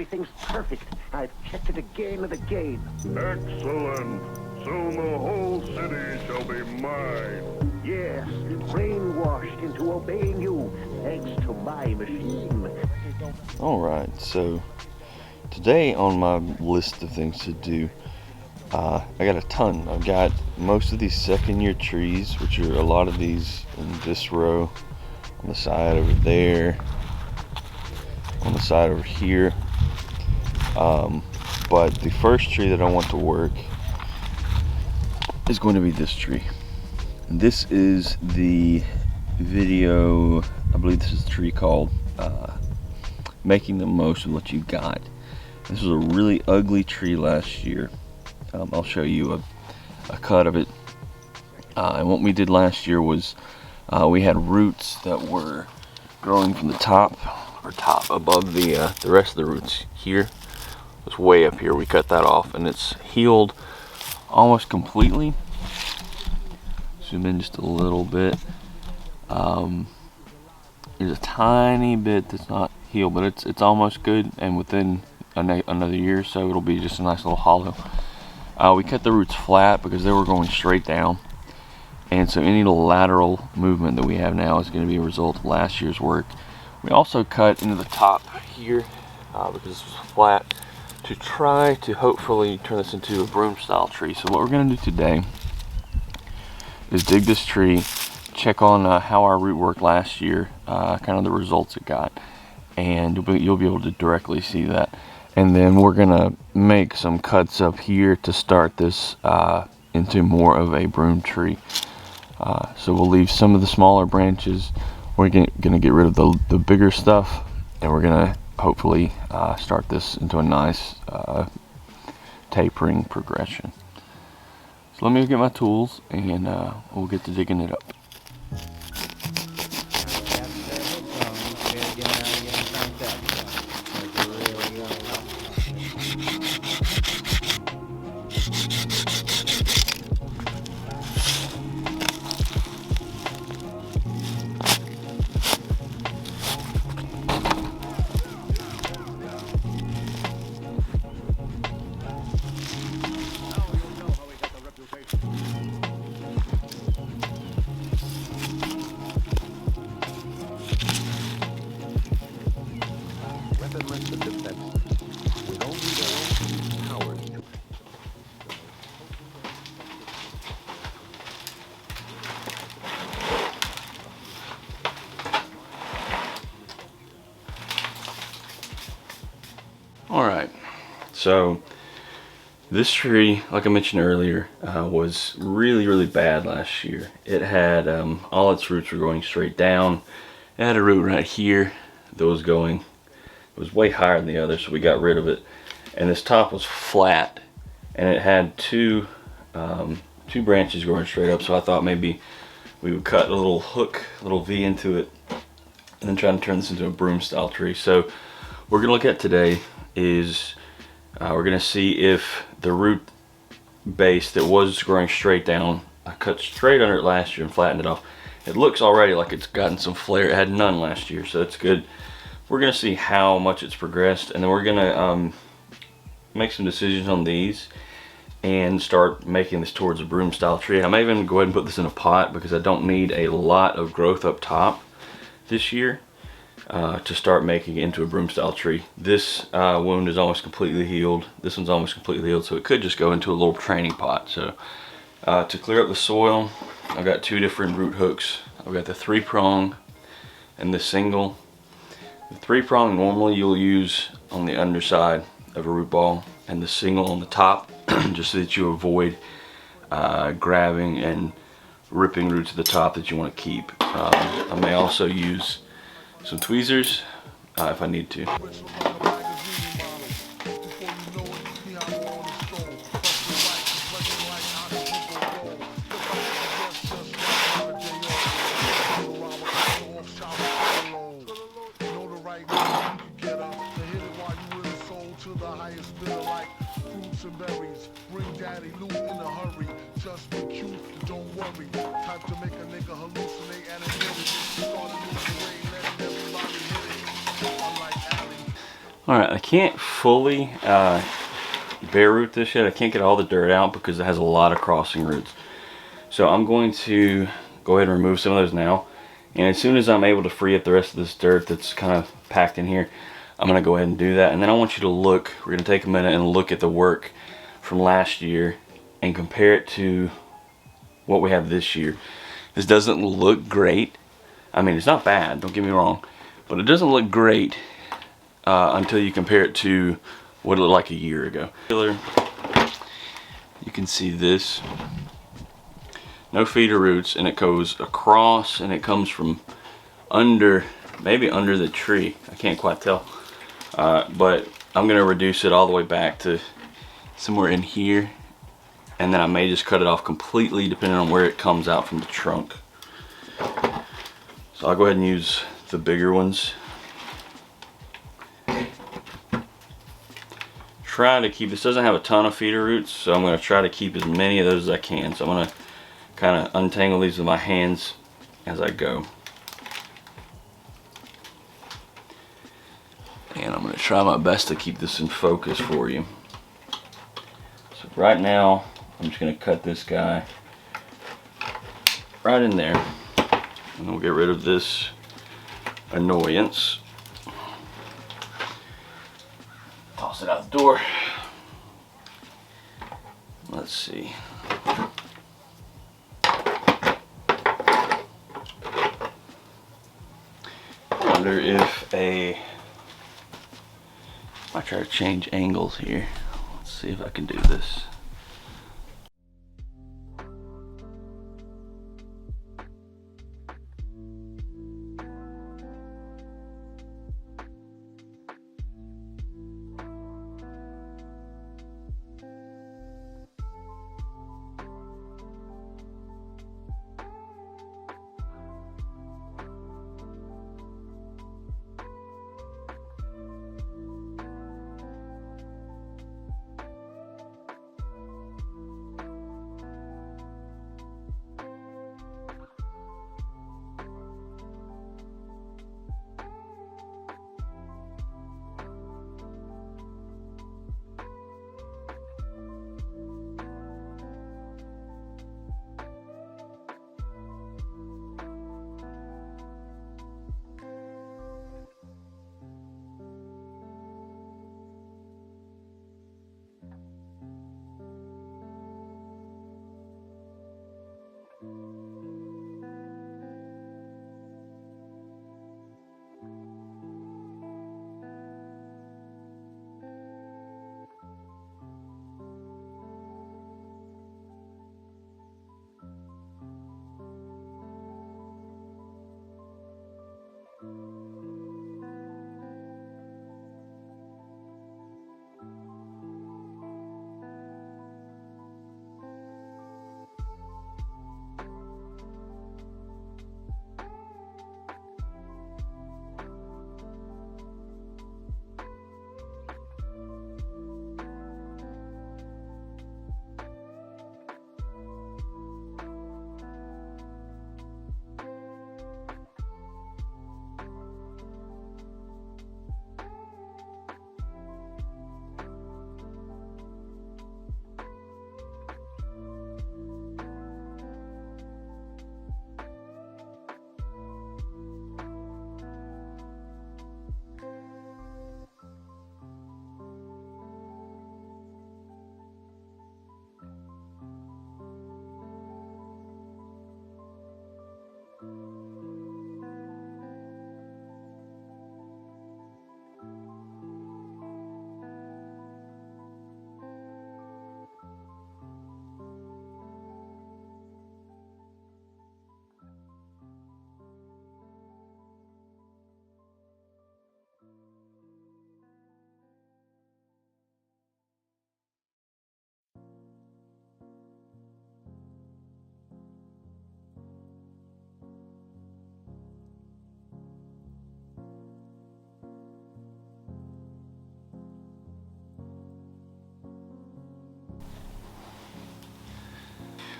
Everything's perfect. I've checked it again and again. Excellent. Soon the whole city shall be mine. Yes, brainwashed into obeying you, thanks to my machine. Alright, so today on my list of things to do, I got a ton. I've got most of these second-year trees, which are a lot of these in this row, on the side over there, on the side over here. But the first tree that I want to work is going to be this tree. This is the video, I believe this is the tree called Making the Most of What You Got. This was a really ugly tree last year. I'll show you a cut of it. And what we did last year was we had roots that were growing from the top above the rest of the roots here. It was way up here. We cut that off and it's healed almost completely. Zoom in just a little bit. There's a tiny bit that's not healed, but it's almost good, and within another year or so it'll be just a nice little hollow. We cut the roots flat because they were going straight down, and so any lateral movement that we have now is going to be a result of last year's work. We also cut into the top here because this was flat, to try to hopefully turn this into a broom style tree. So what we're going to do today is dig this tree, check on how our root worked last year, kind of the results it got, and you'll be able to directly see that. And then we're gonna make some cuts up here to start this into more of a broom tree. So we'll leave some of the smaller branches. We're gonna get rid of the bigger stuff, and we're gonna hopefully start this into a nice tapering progression. So let me get my tools, and we'll get to digging it up. Alright, so this tree, like I mentioned earlier, was really bad last year. It had, all its roots were going straight down. It had a root right here that was going, it was way higher than the other, so we got rid of it. And this top was flat, and it had two branches going straight up, so I thought maybe we would cut a little hook, a little V into it, and then try to turn this into a broom style tree. So what we're going to look at today is we're going to see if the root base that was growing straight down, I cut straight under it last year and flattened it off. It looks already like it's gotten some flare. It had none last year, so that's good. We're going to see how much it's progressed, and then we're going to make some decisions on these and start making this towards a broom style tree. I may even go ahead and put this in a pot because I don't need a lot of growth up top this year to start making it into a broom style tree. This wound is almost completely healed. This one's almost completely healed, so it could just go into a little training pot. So to clear up the soil, I've got two different root hooks. I've got the 3-prong and the single. The 3-prong normally you'll use on the underside of a root ball, and the single on the top, just so that you avoid grabbing and ripping roots at the top that you want to keep. I may also use some tweezers if I need to. Alright, I can't fully bare root this yet. I can't get all the dirt out because it has a lot of crossing roots. So I'm going to go ahead and remove some of those now. And as soon as I'm able to free up the rest of this dirt that's kind of packed in here, I'm going to go ahead and do that. And then I want you to look, we're going to take a minute and look at the work from last year and compare it to what we have this year. This doesn't look great. I mean, it's not bad, don't get me wrong, but it doesn't look great until you compare it to what it looked like a year ago. You can see this. No feeder roots, and it goes across, and it comes from under, maybe under the tree. I can't quite tell. But I'm going to reduce it all the way back to somewhere in here, and then I may just cut it off completely depending on where it comes out from the trunk. So I'll go ahead and use the bigger ones. Try to keep, this doesn't have a ton of feeder roots, so I'm going to try to keep as many of those as I can. So I'm going to kind of untangle these with my hands as I go. And I'm going to try my best to keep this in focus for you. So right now, I'm just going to cut this guy right in there. And we'll get rid of this annoyance. Toss it out the door. Let's see. I wonder if I might try to change angles here. Let's see if I can do this.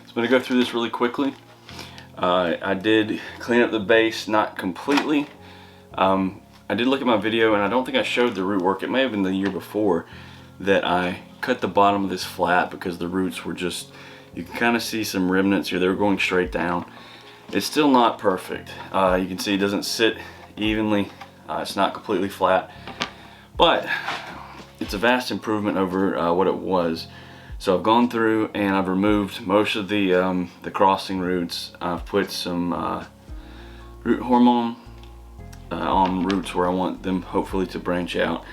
So I'm going to go through this really quickly. I did clean up the base, not completely. I I did look at my video, and I don't think I showed the root work. It may have been the year before that I cut the bottom of this flat because the roots were just, you can kind of see some remnants here. They were going straight down. It's still not perfect. You can see it doesn't sit evenly. It's not completely flat, but it's a vast improvement over what it was. So I've gone through and I've removed most of the crossing roots. I've put some root hormone on roots where I want them hopefully to branch out.